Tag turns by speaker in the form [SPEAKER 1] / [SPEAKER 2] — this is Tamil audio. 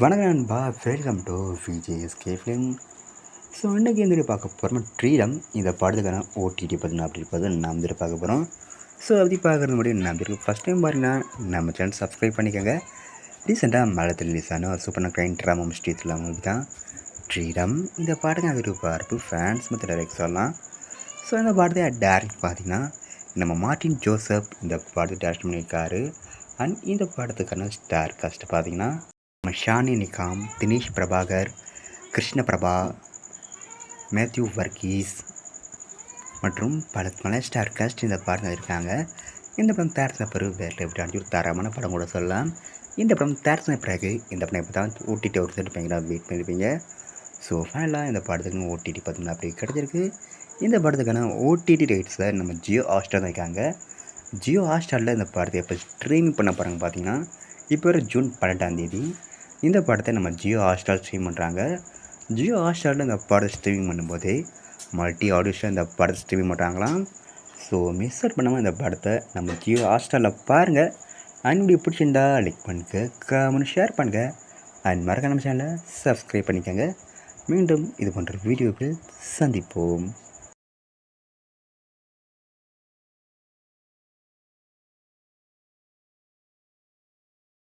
[SPEAKER 1] வணக்கம் நண்பா, welcome to VJSK film. So இன்றைக்கி எந்த பார்க்க போகிறோம், ஃப்ரீடம் இந்த படத்துக்கான ஓடிடி பற்றி அப்படி இருப்பது நாம் பார்க்க போகிறோம். ஸோ அப்படி பார்க்குறது முடியும் நம்ம ஃபஸ்ட் டைம் பாருங்கன்னா நம்ம சேனல் சப்ஸ்கிரைப் பண்ணிக்கோங்க. ரீசெண்டாக மலத்தில் ரிலீஸ் ஆன ஒரு சூப்பரான க்ரைம் ட்ராமா ஸ்டீத்தில் அவங்களுக்கு தான் ஃப்ரீடம் இந்த பாட்டுக்கான எதிர்பார்ப்பு ஃபேன்ஸ் மற்றும் டைரக்ட் சொல்லலாம். ஸோ இந்த பாடத்தை டேரக்ட் பார்த்திங்கன்னா நம்ம மார்ட்டின் ஜோசப் இந்த பாடத்தை டேரக்ட் பண்ணியிருக்காரு. அண்ட் இந்த படத்துக்கான ஸ்டார் காஸ்ட் பார்த்திங்கன்னா ஷானி நிகாம், தினேஷ் பிரபாகர், கிருஷ்ண பிரபா, மேத்யூ வர்கீஸ் மற்றும் பல ஸ்டார் காஸ்ட் இந்த படம் இருக்காங்க. இந்த படம் தயாரித்த பிறகு வேறு எப்படி ஒரு தரமான படம் கூட சொல்லலாம். இந்த படம் தயாரித்த பிறகு இந்த படம் இப்போ தான் ஓடிடி ஒரு இருப்பீங்களா வெயிட் பண்ணியிருப்பீங்க. ஸோ ஃபைனலாக இந்த படத்துக்கு ஓடிடி பார்த்தீங்கன்னா அப்படி கிடச்சிருக்கு. இந்த படத்துக்கான ஓடிடி ரைட்ஸில் நம்ம ஜியோ ஹாட்ஸ்டார் தான் இருக்காங்க. ஜியோ ஹாட்ஸ்டாரில் இந்த படத்தை எப்போ ஸ்ட்ரீமிங் பண்ண போகிறாங்க பார்த்தீங்கன்னா இப்போ ஒரு ஜூன் 12 இந்த படத்தை நம்ம ஜியோ ஹாட்ஸ்டார் ஸ்ட்ரீம் பண்ணுறாங்க. ஜியோ ஹாட்ஸ்டாரில் இந்த படத்தை ஸ்ட்ரீமிங் பண்ணும்போதே மல்டி ஆடியோஸில் இந்த படத்தை ஸ்ட்ரீமிங் பண்ணுறாங்களாம். ஸோ மிஸ் அவுட் பண்ணாமல் இந்த படத்தை நம்ம ஜியோ ஹாட்ஸ்டாரில் பாருங்கள். அண்ட் இப்படி பிடிச்சிருந்தா லைக் பண்ணுங்க, கமெண்ட் ஷேர் பண்ணுங்கள். அண்ட் மறக்காம நம்ம சேனலை சப்ஸ்கிரைப் பண்ணிக்கோங்க. மீண்டும் இது போன்ற வீடியோக்கள் சந்திப்போம்.